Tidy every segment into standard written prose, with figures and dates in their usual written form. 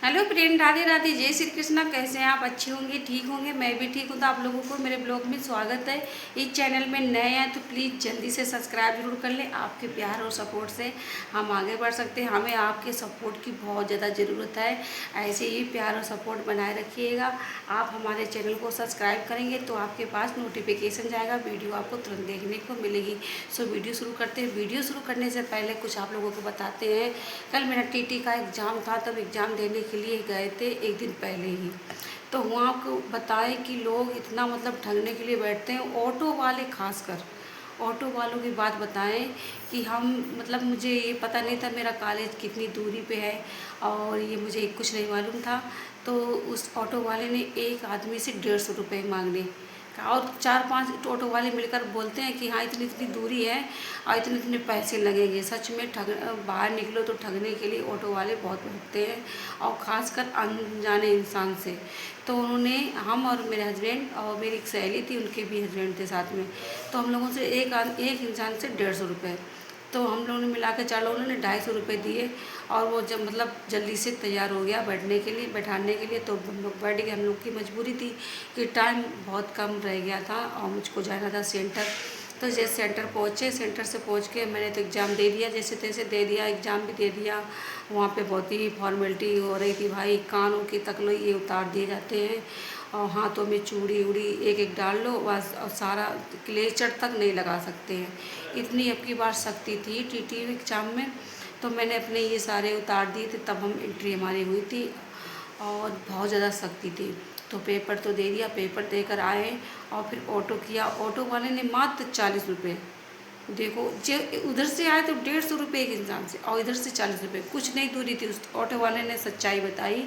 Hello friend, Radhe Radhe, जय श्री कृष्णा। कैसे हैं आप? अच्छे होंगे, ठीक होंगे। मैं भी ठीक हूँ। तो आप लोगों को मेरे ब्लॉग में स्वागत है। इस चैनल में नए हैं तो प्लीज़ जल्दी से सब्सक्राइब जरूर कर लें। आपके प्यार और सपोर्ट से हम आगे बढ़ सकते हैं। हमें आपके सपोर्ट की बहुत ज़्यादा ज़रूरत है। ऐसे ही प्यार और सपोर्ट बनाए रखिएगा। आप हमारे चैनल को सब्सक्राइब करेंगे तो आपके पास नोटिफिकेशन जाएगा, वीडियो आपको तुरंत देखने को मिलेगी। सो वीडियो शुरू करते हैं। वीडियो शुरू करने से पहले कुछ आप लोगों को बताते हैं। कल मेरा टीटी का एग्ज़ाम था, तब एग्ज़ाम देने के लिए गए थे एक दिन पहले ही। तो वहाँ को बताएं कि लोग इतना मतलब ठगने के लिए बैठते हैं, ऑटो वाले खासकर। ऑटो वालों की बात बताएं कि हम मतलब मुझे ये पता नहीं था मेरा कॉलेज कितनी दूरी पे है और ये मुझे कुछ नहीं मालूम था। तो उस ऑटो वाले ने एक आदमी से 150 रुपये मांगने और 4-5 ऑटो वाले मिलकर बोलते हैं कि हाँ इतनी इतनी दूरी है और इतने इतने पैसे लगेंगे। सच में बाहर निकलो तो ठगने के लिए ऑटो वाले बहुत भगते हैं, और ख़ासकर अनजाने इंसान से। तो उन्होंने, हम और मेरे हस्बैंड और मेरी एक सहेली थी, उनके भी हस्बैंड थे साथ में, तो हम लोगों से एक इंसान से 150 रुपये। तो हम लोगों ने मिला के 4 लोगों ने 250 रुपये दिए। और वो जब मतलब जल्दी से तैयार हो गया बैठाने के लिए, तो हम लोग बैठ गए। हम लोग की मजबूरी थी कि टाइम बहुत कम रह गया था और मुझको जाना था सेंटर। तो जैसे सेंटर पहुँचे, सेंटर से पहुँच के मैंने तो एग्ज़ाम दे दिया, जैसे तैसे दे दिया, एग्ज़ाम भी दे दिया। वहाँ पे बहुत ही फॉर्मेलिटी हो रही थी भाई। कानों की तक लो ये उतार दिए जाते हैं और हाथों में चूड़ी उड़ी एक एक डाल लो बस, और सारा क्लेचर तक नहीं लगा सकते हैं। इतनी अब की बार सख्ती थी टीटी एग्ज़ाम में। तो मैंने अपने ये सारे उतार दिए थे, तब हम एंट्री हमारी हुई थी। और बहुत ज़्यादा सख्ती थी। तो पेपर तो दे दिया, पेपर देकर आए और फिर ऑटो किया। ऑटो वाले ने मात्र 40 रुपये। देखो, जो उधर से आए तो 150 रुपये एक इंसान से, और इधर से 40 रुपये। कुछ नहीं दूरी थी। उस ऑटो वाले ने सच्चाई बताई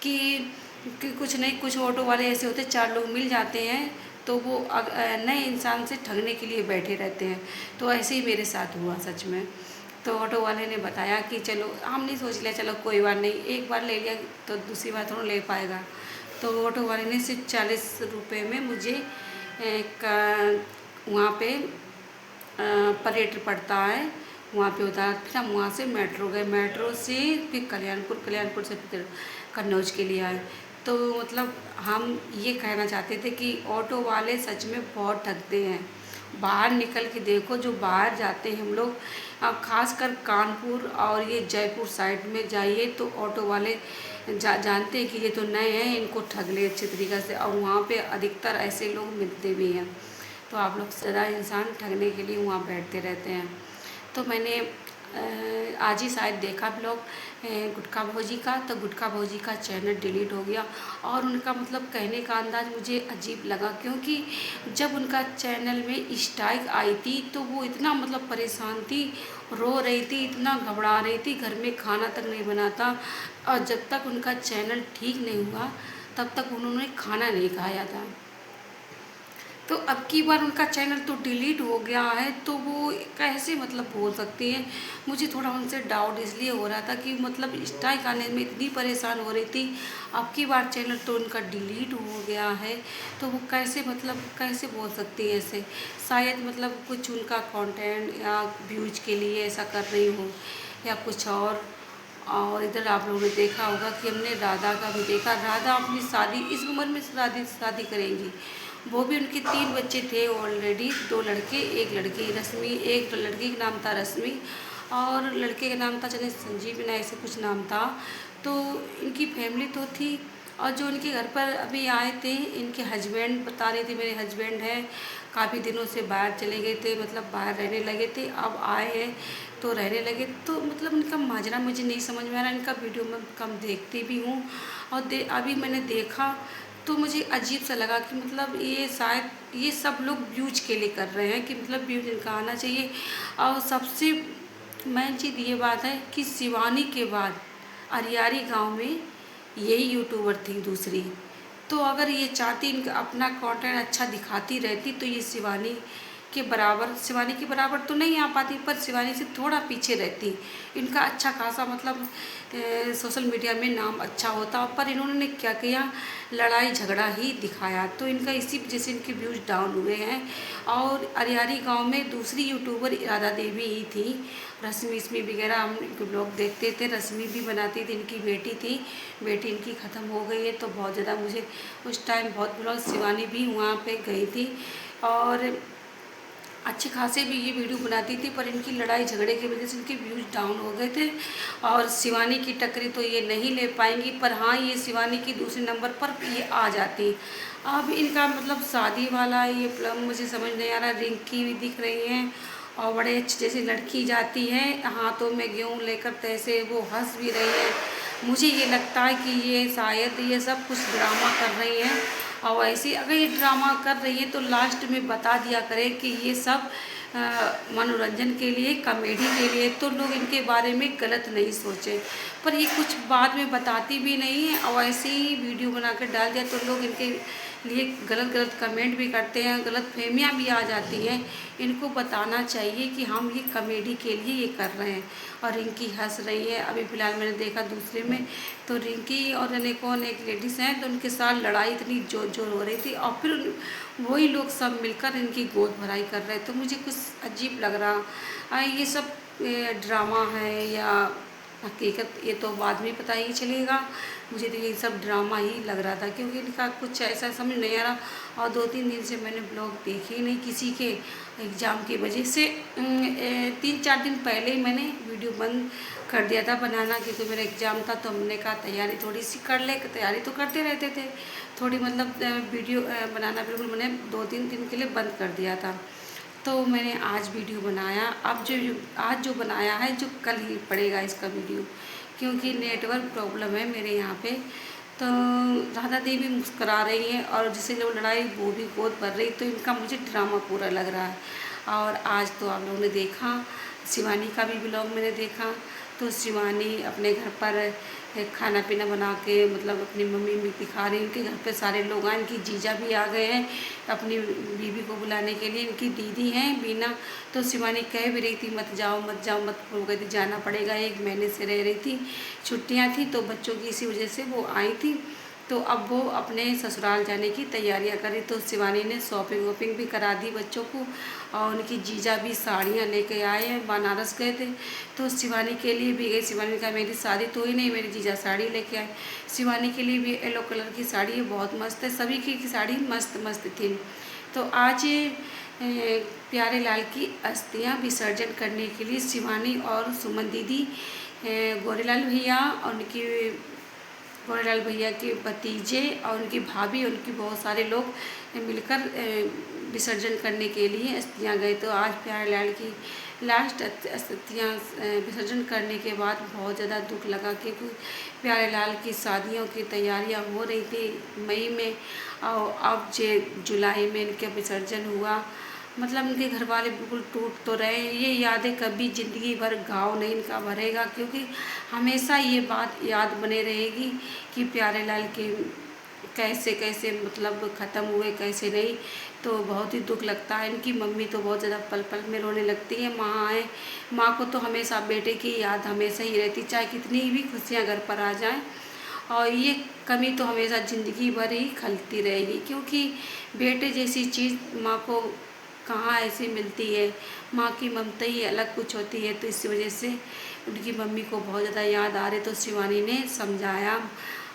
कि कुछ नहीं, कुछ ऑटो वाले ऐसे होते 4 लोग मिल जाते हैं तो वो नए इंसान से ठगने के लिए बैठे रहते हैं। तो ऐसे ही मेरे साथ हुआ सच में। तो ऑटो वाले ने बताया कि चलो, हमने सोच लिया चलो कोई बात नहीं, एक बार ले लिया तो दूसरी बार थोड़ा ले पाएगा। तो ऑटो वाले ने सिर्फ 40 रुपये में मुझे वहाँ पे परेड पड़ता है वहाँ पे उतारा। फिर हम वहाँ से मेट्रो गए, मेट्रो से फिर कल्याणपुर से फिर कन्नौज के लिए आए। तो मतलब हम ये कहना चाहते थे कि ऑटो वाले सच में बहुत ठगते हैं। बाहर निकल के देखो, जो बाहर जाते हैं हम लोग, खासकर कानपुर और ये जयपुर साइड में जाइए तो ऑटो वाले जानते हैं कि ये तो नए हैं, इनको ठग ले अच्छे तरीक़े से, और वहाँ पे अधिकतर ऐसे लोग मिलते भी हैं। तो आप लोग ज़्यादा इंसान ठगने के लिए वहाँ बैठते रहते हैं। तो मैंने आज ही शायद देखा ब्लॉग गुटखा भौजी का, तो गुटखा भौजी का चैनल डिलीट हो गया। और उनका मतलब कहने का अंदाज़ मुझे अजीब लगा, क्योंकि जब उनका चैनल में स्ट्राइक आई थी तो वो इतना मतलब परेशान थी, रो रही थी, इतना घबरा रही थी, घर में खाना तक नहीं बना था। और जब तक उनका चैनल ठीक नहीं हुआ तब तक उन्होंने खाना नहीं खाया था। तो अब की बार उनका चैनल तो डिलीट हो गया है, तो वो कैसे मतलब बोल सकती हैं। मुझे थोड़ा उनसे डाउट इसलिए हो रहा था कि मतलब स्ट्राइक आने में इतनी परेशान हो रही थी, अब की बार चैनल तो उनका डिलीट हो गया है। तो वो कैसे मतलब कैसे बोल सकती है ऐसे। शायद मतलब कुछ उनका कंटेंट या व्यूज के लिए ऐसा कर रही हो या कुछ और इधर आप लोगों ने देखा होगा कि हमने राधा का भी देखा। राधा अपनी शादी इस उम्र में शादी करेंगी। वो भी, उनके 3 बच्चे थे ऑलरेडी, 2 लड़के 1 लड़की। रश्मि, एक लड़की का नाम था रश्मि और लड़के का नाम था चले संजीव ना, ऐसे कुछ नाम था। तो इनकी फैमिली तो थी। और जो इनके घर पर अभी आए थे, इनके हस्बैंड बता रहे थे मेरे हस्बैंड हैं, काफ़ी दिनों से बाहर चले गए थे, मतलब बाहर रहने लगे थे, अब आए हैं तो रहने लगे। तो मतलब इनका माजरा मुझे नहीं समझ में आ रहा। इनका वीडियो मैं कम देखती भी हूँ और अभी मैंने देखा तो मुझे अजीब सा लगा कि मतलब ये शायद ये सब लोग व्यूज के लिए कर रहे हैं कि मतलब व्यूज इनका आना चाहिए। और सबसे मेन चीज़ ये बात है कि शिवानी के बाद अरियारी गांव में यही यूट्यूबर थी दूसरी। तो अगर ये चाहती इनका अपना कंटेंट अच्छा दिखाती रहती तो ये शिवानी के बराबर, शिवानी के बराबर तो नहीं आ पाती पर शिवानी से थोड़ा पीछे रहती। इनका अच्छा खासा मतलब सोशल मीडिया में नाम अच्छा होता, पर इन्होंने क्या किया, लड़ाई झगड़ा ही दिखाया, तो इनका इसी वजह से इनके व्यूज़ डाउन हुए हैं। और अरियारी गांव में दूसरी यूट्यूबर राधा देवी ही थी, रश्मि इसमी वगैरह हम इनके ब्लॉग देखते थे, रश्मि भी बनाती थी, इनकी बेटी थी, बेटी इनकी ख़त्म हो गई है, तो बहुत ज़्यादा मुझे उस टाइम बहुत ब्लॉग, शिवानी भी वहाँ पे गई थी और अच्छे खासे भी ये वीडियो बनाती थी, पर इनकी लड़ाई झगड़े की वजह से इनके व्यूज़ डाउन हो गए थे और शिवानी की टक्करी तो ये नहीं ले पाएंगी, पर हाँ ये शिवानी की दूसरे नंबर पर ये आ जाती। अब इनका मतलब शादी वाला ये मुझे समझ नहीं आ रहा, रिंकी भी दिख रही हैं और बड़े अच्छे जैसे लड़की जाती है हाथों में गेहूँ लेकर, तैसे वो हंस भी रही है। मुझे ये लगता है कि ये शायद ये सब कुछ ड्रामा कर रही हैं, और ऐसे अगर ये ड्रामा कर रही है तो लास्ट में बता दिया करें कि ये सब मनोरंजन के लिए, कॉमेडी के लिए, तो लोग इनके बारे में गलत नहीं सोचें। पर ये कुछ बाद में बताती भी नहीं है और ऐसे ही वीडियो बना कर डाल दिया तो लोग इनके लिए गलत गलत कमेंट भी करते हैं, गलत फहमियाँ भी आ जाती हैं। इनको बताना चाहिए कि हम ये कॉमेडी के लिए ये कर रहे हैं। और रिंकी हंस रही है, अभी फ़िलहाल मैंने देखा दूसरे में, तो रिंकी और कौन एक लेडीज़ हैं, तो उनके साथ लड़ाई इतनी जोर जोर हो रही थी और फिर वही लोग सब मिलकर इनकी गोद भराई कर रहे, तो मुझे कुछ अजीब लग रहा। ये सब ड्रामा है या हकीकत, ये तो बाद में पता ही चलेगा। मुझे तो ये सब ड्रामा ही लग रहा था, क्योंकि इनका कुछ ऐसा समझ नहीं आ रहा। और 2-3 दिन से मैंने ब्लॉग देखे ही नहीं किसी के, एग्ज़ाम की वजह से 3-4 दिन पहले ही मैंने वीडियो बंद कर दिया था बनाना, क्योंकि मेरा एग्ज़ाम था, तो हमने कहा तैयारी थोड़ी सी कर ले, तैयारी तो करते रहते थे, थोड़ी मतलब वीडियो बनाना बिल्कुल मैंने 2-3 दिन के लिए बंद कर दिया था। तो मैंने आज वीडियो बनाया, अब आज जो बनाया है, जो कल ही पड़ेगा इसका वीडियो, क्योंकि नेटवर्क प्रॉब्लम है मेरे यहाँ पे। तो राधा देवी मुस्करा रही हैं और जिसे लोग लड़ाई वो भी गोद भर रही, तो इनका मुझे ड्रामा पूरा लग रहा है। और आज तो आप लोगों ने देखा, शिवानी का भी ब्लॉग मैंने देखा, तो शिवानी अपने घर पर खाना पीना बना के मतलब अपनी मम्मी में दिखा रही, उनके घर पे सारे लोग आए, इनकी जीजा भी आ गए हैं अपनी बीवी को बुलाने के लिए, इनकी दीदी हैं बीना। तो शिवानी कह भी रही थी मत जाओ मत जाओ मत, हो गई थी जाना पड़ेगा, 1 महीने से रह रही थी, छुट्टियां थी तो बच्चों की इसी वजह से वो आई थी। तो अब वो अपने ससुराल जाने की तैयारियां करी, तो शिवानी ने शॉपिंग वॉपिंग भी करा दी बच्चों को, और उनकी जीजा भी साड़ियाँ लेके आए हैं, बनारस गए थे तो शिवानी के लिए भी गई। शिवानी का मेरी शादी तो ही नहीं, मेरी जीजा साड़ी लेके आए, शिवानी के लिए भी येलो कलर की साड़ी है, बहुत मस्त है, सभी की साड़ी मस्त मस्त थी। तो आज प्यारे लाल की अस्थियाँ विसर्जन करने के लिए शिवानी और सुमन दीदी, गौरीलाल भैया और उनकी गौरीलाल भैया के भतीजे और उनकी भाभी, उनकी बहुत सारे लोग मिलकर विसर्जन करने के लिए अस्थियाँ गए। तो आज प्यारे लाल की लास्ट अस्थियाँ विसर्जन करने के बाद बहुत ज़्यादा दुख लगा, क्योंकि प्यारे लाल की शादियों की तैयारियां हो रही थी मई में, और अब जुलाई में इनका विसर्जन हुआ। मतलब इनके घर वाले बिल्कुल टूट तो रहे। ये यादें कभी ज़िंदगी भर घाव नहीं इनका भरेगा, क्योंकि हमेशा ये बात याद बने रहेगी कि प्यारे लाल के कैसे कैसे मतलब ख़त्म हुए, कैसे नहीं। तो बहुत ही दुख लगता है। इनकी मम्मी तो बहुत ज़्यादा पल पल में रोने लगती है। माँ है, माँ को तो हमेशा बेटे की याद हमेशा ही रहती, चाहे कितनी भी खुशियाँ घर पर आ जाएं, और ये कमी तो हमेशा ज़िंदगी भर ही खलती रहेगी, क्योंकि बेटे जैसी चीज़ माँ को कहाँ ऐसी मिलती है। माँ की ममता ही अलग कुछ होती है। तो इसी वजह से उनकी मम्मी को बहुत ज़्यादा याद आ रही, तो शिवानी ने समझाया,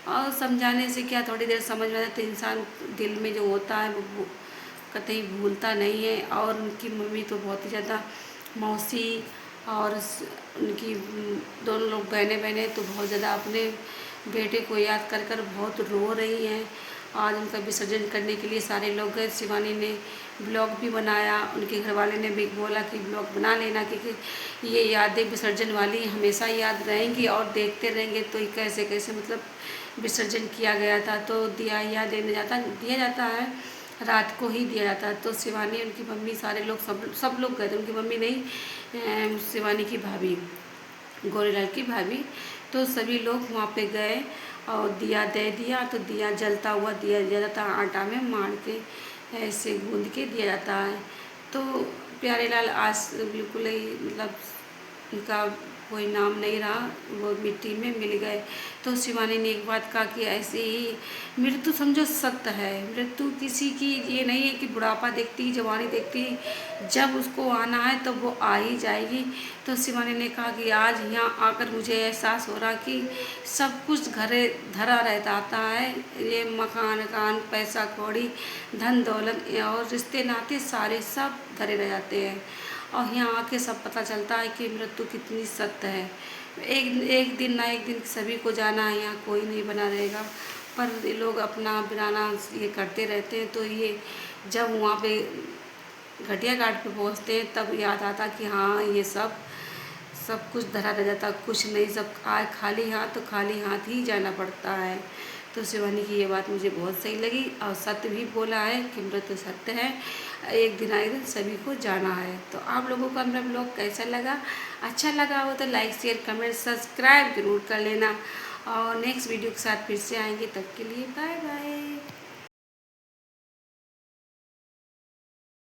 और समझाने से क्या, थोड़ी देर समझ में आता तो इंसान दिल में जो होता है वो कतई भूलता नहीं है। और उनकी मम्मी तो बहुत ही ज़्यादा, मौसी और उनकी दोनों लोग बहनें तो बहुत ज़्यादा अपने बेटे को याद कर कर बहुत रो रही हैं। आज उनका विसर्जन करने के लिए सारे लोग गए। शिवानी ने ब्लॉग भी बनाया, उनके घर वाले ने भी बोला कि ब्लॉग बना लेना, क्योंकि ये यादें विसर्जन वाली हमेशा याद रहेंगी और देखते रहेंगे। तो कैसे कैसे मतलब विसर्जन किया गया था, तो दिया जाता है, रात को ही दिया जाता है। तो शिवानी, उनकी मम्मी, सारे लोग सब लोग गए थे। उनकी मम्मी नहीं, शिवानी की भाभी, गौरीलाल की भाभी, तो सभी लोग वहाँ पे गए और दिया दे दिया। तो दिया जलता हुआ दिया जाता है, आटा में मार के ऐसे गूंद के दिया जाता है। तो प्यारे लाल आज बिल्कुल ही मतलब उनका कोई नाम नहीं रहा, वो मिट्टी में मिल गए। तो शिवानी ने एक बात कहा कि ऐसे ही मृत्यु समझो सत्य है, मृत्यु किसी की ये नहीं है कि बुढ़ापा देखती जवानी देखती, जब उसको आना है तब वो आ ही जाएगी। तो शिवानी ने कहा कि आज यहाँ आकर मुझे एहसास हो रहा कि सब कुछ घरे धरा रह जाता है, ये मकान कान पैसा कौड़ी धन दौलत और रिश्ते नाते सारे सब धरे रह जाते हैं, और यहाँ आके सब पता चलता है कि मृत्यु कितनी सत्य है। एक एक दिन ना एक दिन सभी को जाना है, यहाँ कोई नहीं बना रहेगा। पर ये लोग अपना बिराना ये करते रहते हैं। तो ये जब वहाँ पे घटिया घाट पे पहुँचते हैं तब याद आता कि हाँ ये सब सब कुछ धरा रह जाता, कुछ नहीं, सब आए खाली हाथ तो खाली हाथ ही जाना पड़ता है। तो शिवानी की ये बात मुझे बहुत सही लगी, और सत्य भी बोला है कि मृत्यु सत्य है, एक दिन आए दिन सभी को जाना है। तो आप लोगों का मेरा ब्लॉग कैसा लगा? अच्छा लगा हो तो लाइक शेयर कमेंट सब्सक्राइब जरूर कर लेना, और नेक्स्ट वीडियो के साथ फिर से आएंगे, तब के लिए बाय बाय।